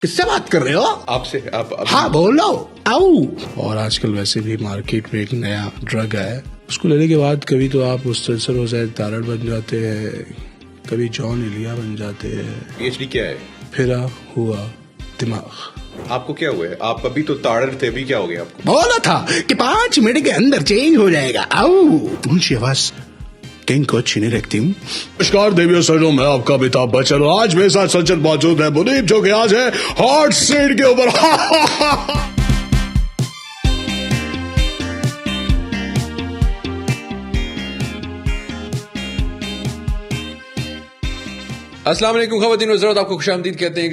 किससे बात कर रहे हो? आपसे आप हाँ बोलो। आओ। और आजकल वैसे भी मार्केट में एक नया ड्रग है, उसको लेने के बाद कभी तो आप मुस्तनसर हो जाए तारड़ बन जाते हैं, कभी जॉन इलिया बन जाते हैं। पीएचडी क्या है? फिरा हुआ दिमाग। आपको क्या हुआ है? आप अभी तो ताड़र थे, अभी क्या हो गया आपको? बोला था कि 5 मिनट के अंदर चेंज हो जाएगा। आओ। मुझे आवाज कहीं को अच्छी नहीं रखती हूँ। नमस्कार देवियों सजनों, मैं आपका अमिताभ बच्चन और आज मेरे साथ सचिन मौजूद है मुनीब, जो कि आज है हॉट सीट के ऊपर। अस्सलाम वालेकुम ख़वातीन हज़रात, आपको खुशामदीद कहते हैं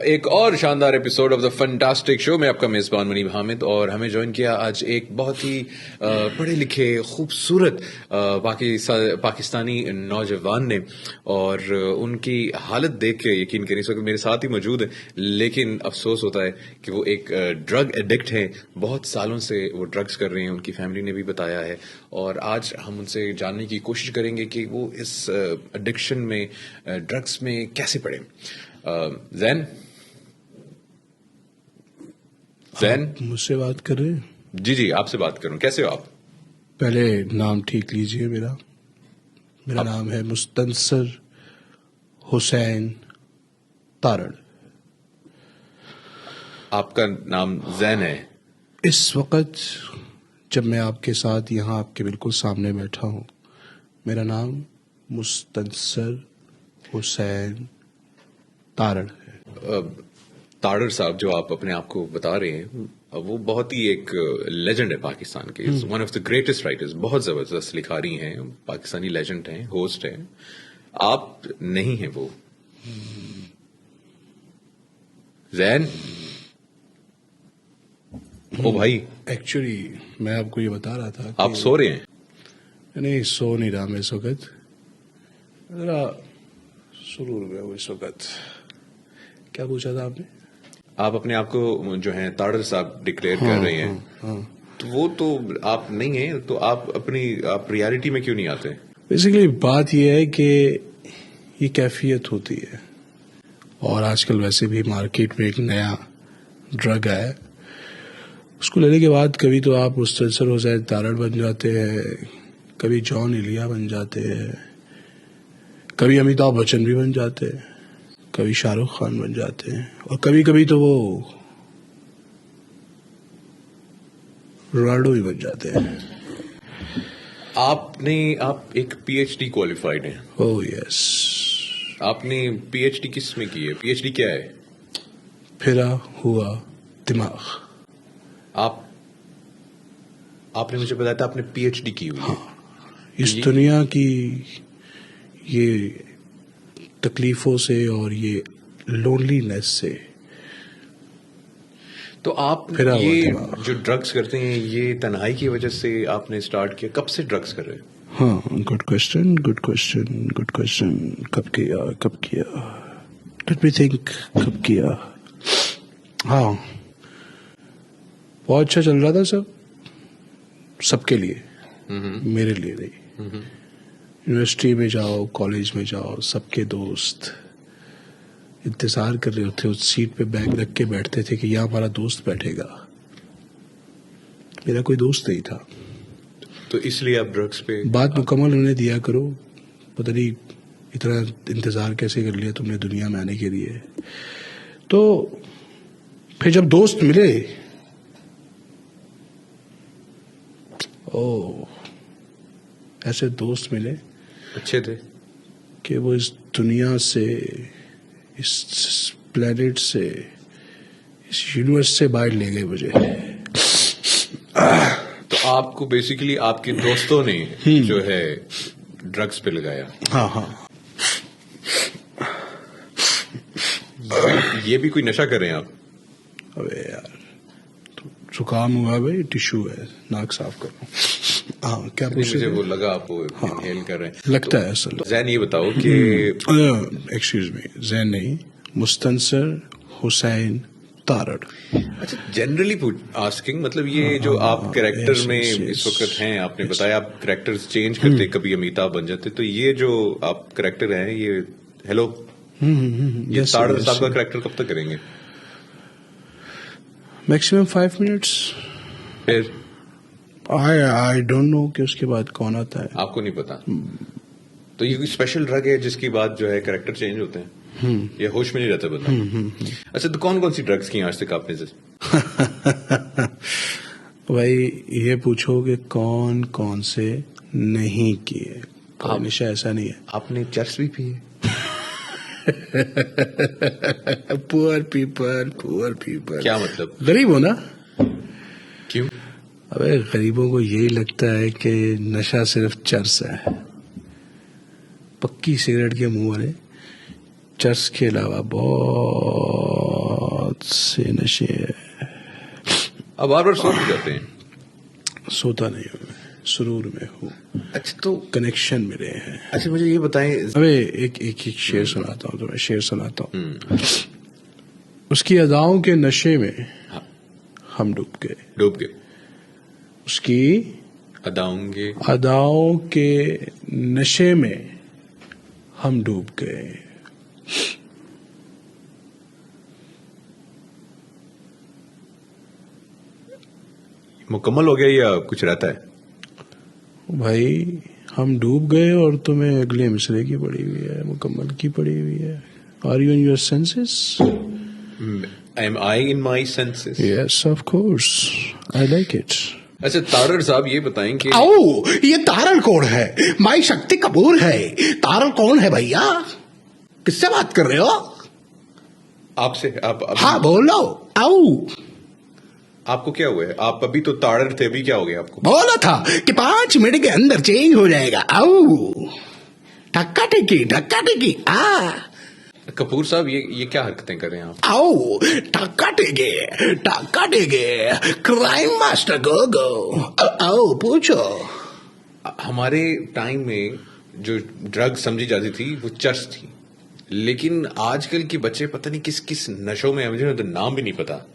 एक और शानदार episode of the fantastic show में आपका मेज़बान मुनीब हामिद। और हमें ज्वाइन किया आज एक बहुत ही पढ़े लिखे खूबसूरत पाकिस्तानी नौजवान ने, और उनकी हालत देख के यकीन करें इस वक्त मेरे साथ ही मौजूद है, लेकिन अफसोस होता है कि वो एक ड्रग एडिक्ट हैं। बहुत सालों से वो ड्रग्स कर रहे हैं, उनकी फैमिली ने भी बताया है। और आज हम उनसे जानने की कोशिश करेंगे कि वो इस एडिक्शन में, ड्रग्स में कैसे पड़े। जैन मुझसे बात कर रहे हैं? जी आपसे बात करूं। कैसे हो आप? पहले नाम ठीक लीजिए। मेरा नाम है मुस्तनसर हुसैन तारड़। आपका नाम जैन है? इस वक्त जब मैं आपके साथ यहाँ आपके बिल्कुल सामने बैठा हूँ, मेरा नाम मुस्तनसर हुसैन तारड़ है। तारड़ साहब, जो आप अपने आप को बता रहे हैं, वो बहुत ही एक लेजेंड है पाकिस्तान के। One of the greatest writers, बहुत जबरदस्त लिखारी हैं, पाकिस्तानी लेजेंड हैं, होस्ट हैं। आप नहीं हैं वो। जैन ओ भाई, एक्चुअली मैं आपको ये बता रहा था आप सो रहे हैं? नहीं, सो नहीं रहा मैं इस वक्त, जरा सुरूर में हूँ इस वक्त। क्या पूछा था आपने? आप अपने आप को जो है तारड़ साहब डिक्लेयर कर रहे हैं। तो वो तो आप नहीं हैं, तो आप रियलिटी में क्यों नहीं आते? बेसिकली बात ये है कि ये कैफियत होती है, और आजकल वैसे भी मार्केट में एक नया ड्रग है, उसको लेने के बाद कभी तो आप मुस्तनसर हो जाए तारड़ बन जाते हैं, कभी जॉन इलिया बन जाते हैं, कभी अमिताभ बच्चन भी बन जाते हैं, कभी शाहरुख खान बन जाते हैं, और कभी कभी तो वो रोनाल्डो भी बन जाते हैं। आप एक पीएचडी क्वालिफाइड हैं। Oh yes. आपने पीएचडी किस में की है? पीएचडी क्या है? फिरा हुआ दिमाग। आपने मुझे बताया था आपने पीएचडी की हुई है। इस दुनिया की ये तकलीफों से और ये लोनलीनेस से तो आप ये जो ड्रग्स करते हैं, ये तन्हाई की वजह से आपने स्टार्ट किया? कब से ड्रग्स कर रहे हैं? हाँ, गुड क्वेश्चन। कब किया लेट मी थिंक। कब किया? हाँ, बहुत अच्छा चल रहा था सबके लिए, मेरे लिए नहीं। यूनिवर्सिटी में जाओ, कॉलेज में जाओ, सबके दोस्त इंतजार कर रहे होते, उस सीट पे बैग रख के बैठते थे कि यहाँ हमारा दोस्त बैठेगा। मेरा कोई दोस्त नहीं था, तो इसलिए आप ड्रग्स पे बात मुकम्मल उन्हें दिया करो। पता नहीं इतना इंतजार कैसे कर लिया तुमने दुनिया में आने के लिए। तो फिर जब दोस्त मिले, ऐसे दोस्त मिले अच्छे थे कि वो इस दुनिया से, इस प्लेनेट से, इस यूनिवर्स से बाहर ले गए मुझे। तो आपको बेसिकली आपके दोस्तों ने जो है ड्रग्स पे लगाया? हाँ। ये भी कोई नशा कर रहे हैं आप? अबे यार, जुकाम हुआ भाई, टिश्यू है, नाक साफ करो। हाँ, क्या पूछ रहे थे? मुझे वो लगा आप इनहेल कर रहे हैं, लगता है असल। जैन ये बताओ कि एक्सक्यूज मी, जैन नहीं, मुस्तनसर हुसैन तारड़। अच्छा, जनरली आस्किंग, मतलब ये जो आप कैरेक्टर में इस वक्त हैं, आपने बताया आप कैरेक्टर्स चेंज करते, कभी अमिताभ बन जाते, तो ये जो आप कैरेक्टर हैं, ये हेलो ये ताड़र साहब का कैरेक्टर कब तक करेंगे? Maximum 5 minutes. फिर आई डोंट नो कि उसके बाद कौन आता है। आपको नहीं पता? तो ये कोई स्पेशल ड्रग है जिसके बाद जो है कैरेक्टर चेंज होते हैं? ये होश में नहीं रहता बंदा। अच्छा, तो कौन कौन सी ड्रग्स की आज तक आपने भाई ये पूछो कि कौन कौन से नहीं किए। हमेशा ऐसा नहीं है। आपने चर्च भी पिए? Poor people. क्या मतलब? गरीब हो ना। क्यों? अबे गरीबों को यही लगता है कि नशा सिर्फ चर्स है। पक्की सिगरेट के मुंह वाले चर्स के अलावा बहुत से नशे हैं। अब बार बार सो जाते हैं? सोता नहीं हूँ मैं, सुरूर में हूँ। अच्छा, तो कनेक्शन मिले हैं। अच्छा, मुझे ये बताएं। अबे एक शेर सुनाता हूँ तुम्हें, शेर सुनाता हूँ। उसकी अदाओं के नशे में हम डूब गए। उसकी अदाओं के नशे में हम डूब गए। मुकम्मल हो गया या कुछ रहता है? भाई हम डूब गए और तुम्हें अगले मिसरे की पड़ी हुई है, मुकम्मल की पड़ी हुई है। Are you in your senses? Am I in my senses? Yes, of course. I like it. अच्छा, तारड़ साहब ये बताएं कि आओ, ये तारड़ कौन है? माई शक्ति कपूर है। तारड़ कौन है भैया? किससे बात कर रहे हो? आपसे। आप हाँ बोलो। आओ। आपको क्या हुआ है? आप अभी तो ताड़र थे, अभी क्या हो गया आपको? बोला था कि 5 मिनट के अंदर चेंज हो जाएगा। आओ, ढक्का टेकी कपूर साहब ये क्या हरकतें कर रहे हैं आप? आओ, ढक्का टेके क्राइम मास्टर गो। आओ पूछो। हमारे टाइम में जो ड्रग समझी जाती थी वो चर्च थी, लेकिन आजकल के बच्चे पता नहीं किस किस नशों में, मुझे तो नाम भी नहीं पता।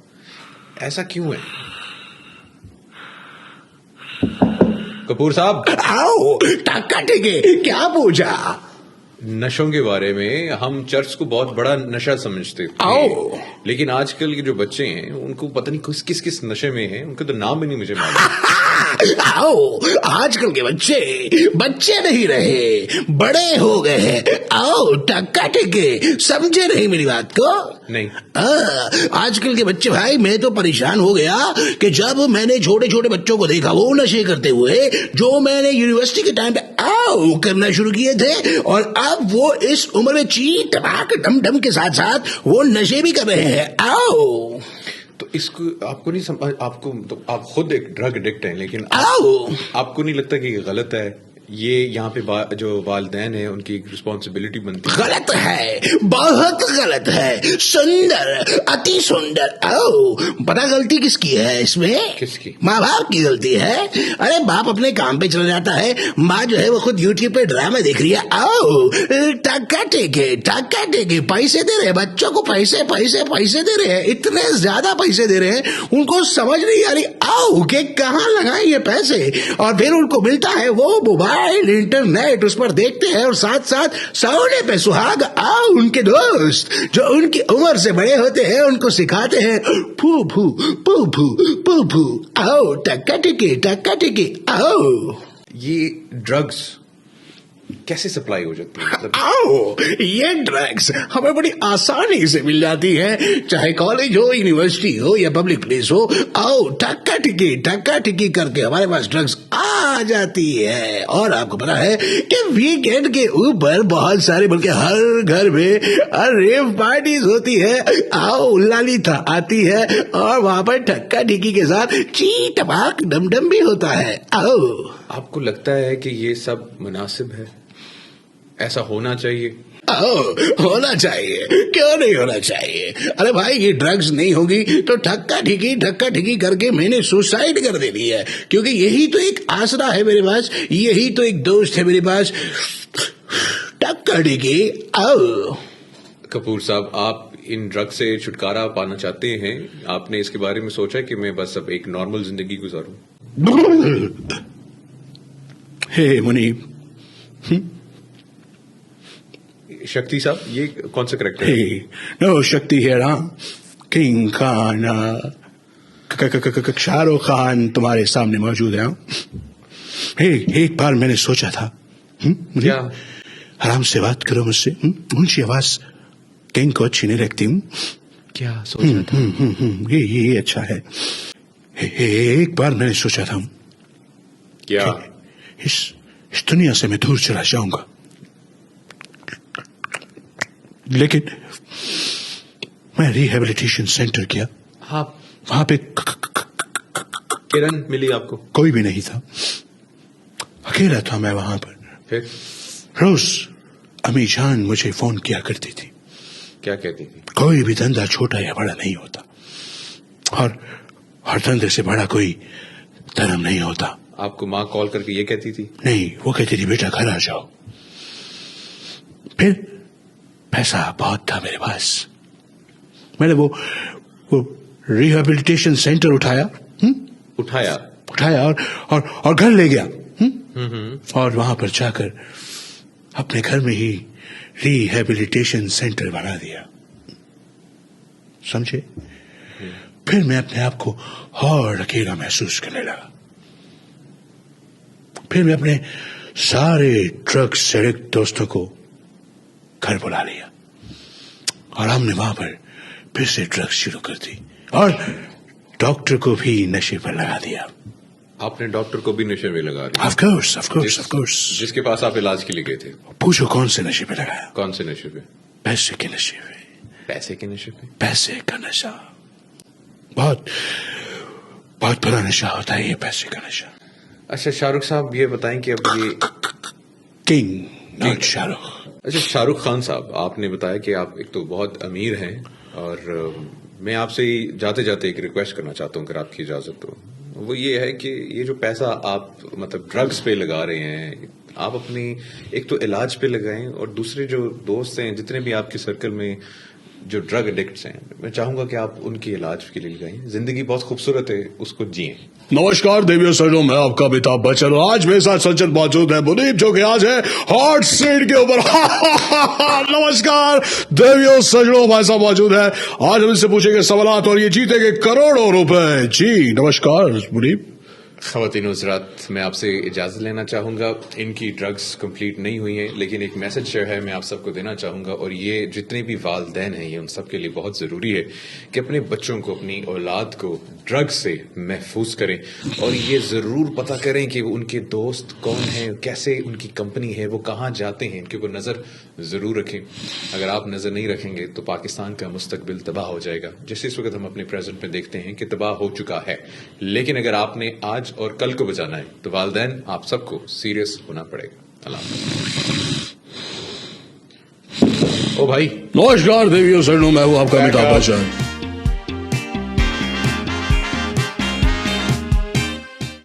ऐसा क्यों है? कपूर साहब, आओ, ढक्का टेके, क्या पूछा? नशों के बारे में हम चर्च को बहुत बड़ा नशा समझते थे, आओ। लेकिन आजकल के जो बच्चे हैं उनको पता नहीं किस किस नशे में हैं, उनका तो नाम भी नहीं मुझे मालूम। आओ, आजकल के बच्चे नहीं रहे, बड़े हो गए हैं। आओ, टक्का टेके, समझे नहीं मेरी बात को? नहीं। आजकल के बच्चे भाई, मैं तो परेशान हो गया कि जब मैंने छोटे छोटे बच्चों को देखा वो नशे करते हुए, जो मैंने यूनिवर्सिटी के टाइम पे आओ करना शुरू किए थे, और अब वो इस उम्र में चीट टपाक डम डम के साथ साथ वो नशे भी कर रहे हैं। आओ, तो इसको आपको नहीं समझ, आपको तो आप खुद एक ड्रग एडिक्ट हैं, लेकिन आपको नहीं लगता कि ये गलत है? ये यहाँ पे जो वालिदैन है उनकी एक रिस्पॉन्सिबिलिटी बनती है। गलत है, बहुत गलत है। सुंदर, अति सुंदर। आओ, पता गलती किसकी है इसमें? किसकी? माँ बाप की गलती है। अरे बाप अपने काम पे चला जाता है, माँ जो है वो खुद यूट्यूब पे ड्रामा देख रही है। आओ, टक्का टेके पैसे दे रहे हैं बच्चों को, पैसे दे रहे हैं, इतने ज्यादा पैसे दे रहे हैं, उनको समझ नहीं आ रही आओ के कहाँ लगाए ये पैसे, और फिर उनको मिलता है वो मोबाइल, इंटरनेट, उस पर देखते हैं, और साथ साथ सोने पे सुहाग। आओ, उनके दोस्त जो उनकी उम्र से बड़े होते हैं उनको सिखाते हैं फू फू। आओ, टक्का टिकी। आओ, ये ड्रग्स कैसे सप्लाई हो जाती है? मतलब आओ, ये ड्रग्स हमें बड़ी आसानी से मिल जाती है, चाहे कॉलेज हो, यूनिवर्सिटी हो या पब्लिक प्लेस हो। आओ, टक्का टिकी करके हमारे पास ड्रग्स आ जाती है। और आपको पता है कि वीकेंड के ऊपर बहुत सारे, बल्कि हर घर में रेव पार्टीज होती है। आओ, लालिता आती है और वहां पर टक्का टिकी के साथ चीट टपाक डम भी होता है। आओ, आपको लगता है कि ये सब मुनासिब है? ऐसा होना चाहिए? होना चाहिए, क्यों नहीं होना चाहिए? अरे भाई, ये ड्रग्स नहीं होगी तो ठक्का ठिकी करके मैंने सुसाइड कर देनी है, क्योंकि यही तो एक आसरा है मेरे पास, यही तो एक दोस्त है मेरे पास। ठक्का ठिकी। आओ, कपूर साहब, आप इन ड्रग से छुटकारा पाना चाहते हैं? आपने इसके बारे में सोचा कि मैं बस अब एक नॉर्मल जिंदगी गुजारूं? हे मुनीब, शक्ति साहब, ये कौन सा करेक्टर है? Hey, no, शक्ति है राम, किंग खान, शाहरुख खान तुम्हारे सामने मौजूद है। हे, एक बार मैंने सोचा था, क्या? आराम से बात करो मुझसे, ऊंची आवाज किंग को अच्छी नहीं लगती। क्या सोच रहा था? ये अच्छा है। एक बार मैंने सोचा था क्या? इस दुनिया से मैं दूर चला जाऊंगा, लेकिन मैं रिहेबिलिटेशन सेंटर गया। हाँ, वहां पे किरण मिली आपको? कोई भी नहीं था, अकेला था मैं वहां पर। फिर रोज अम्मी जान मुझे फोन किया करती थी। क्या कहती थी? कोई भी धंधा छोटा या बड़ा नहीं होता, और धंधे से बड़ा कोई धर्म नहीं होता। आपको माँ कॉल करके ये कहती थी? नहीं, वो कहती थी बेटा घर आ जाओ। फिर पैसा बहुत था मेरे पास, मैंने वो रिहेबिलिटेशन सेंटर उठाया, उठाया और घर ले गया। और वहां पर जाकर अपने घर में ही रिहेबिलिटेशन सेंटर बना दिया, समझे? फिर मैं अपने आप को और अकेला महसूस करने लगा। फिर मैं अपने सारे ड्रग्स एडिक्ट दोस्तों को घर बुला लिया, और हमने वहां पर फिर से ड्रग्स शुरू कर दी, और डॉक्टर को भी नशे पर लगा दिया। आपने डॉक्टर को भी नशे में लगा दिया? Of course. जिसके पास आप इलाज के लिए गए थे? पूछो कौन से नशे पे लगाया? कौन से नशे पे? पैसे के नशे पे। पैसे के नशे पे? पैसे का नशा बहुत बुरा नशा होता है, ये पैसे का नशा। अच्छा शाहरुख साहब, ये बताएं कि अब ये किंग नॉट शाहरुख। अच्छा शाहरुख खान साहब, आपने बताया कि आप एक तो बहुत अमीर हैं, और मैं आपसे ही जाते जाते एक रिक्वेस्ट करना चाहता हूँ, अगर आपकी इजाजत हो। वो ये है कि ये जो पैसा आप मतलब ड्रग्स पे लगा रहे हैं, आप अपनी एक तो इलाज पे लगाएं, और दूसरे जो दोस्त हैं, जितने भी आपके सर्कल में जो ड्रग एडिक्ट्स हैं, मैं चाहूंगा कि आप उनकी इलाज के लिए लगाएं। जिंदगी बहुत खूबसूरत है, उसको जिएं। नमस्कार देवियों सजनों, मैं आपका अमिताभ बच्चन, और आज मेरे साथ सज्जन मौजूद है मुनीब, जो कि आज है हॉट सीट के ऊपर। नमस्कार देवियों सजनों, भाई साहब मौजूद है। आज हम इनसे पूछेंगे सवालात और ये जीतेंगे करोड़ों रुपए। जी नमस्कार मुनीब। ख़वातीन हज़रात, मैं आपसे इजाज़त लेना चाहूँगा। इनकी ड्रग्स कंप्लीट नहीं हुई हैं, लेकिन एक मैसेज जो है मैं आप सबको देना चाहूँगा, और ये जितने भी वालिदैन हैं, ये उन सब के लिए बहुत ज़रूरी है कि अपने बच्चों को, अपनी औलाद को ड्रग्स से महफूज करें, और ये ज़रूर पता करें कि उनके दोस्त कौन हैं, कैसे उनकी कंपनी है, वो कहाँ जाते हैं, इनके ऊपर नज़र ज़रूर रखें। अगर आप नज़र नहीं रखेंगे तो पाकिस्तान का मुस्तकबिल तबाह हो जाएगा, जैसे इस वक्त हम अपने प्रेजेंट में देखते हैं कि तबाह हो चुका है। लेकिन अगर आपने आज और कल को बचाना है तो वालिदैन आप सबको सीरियस होना पड़ेगा। अल्लाह हाफ़िज़। ओ भाई, नमस्कार देवियों सजनों, मैं हूँ आपका अमिताभ बच्चन।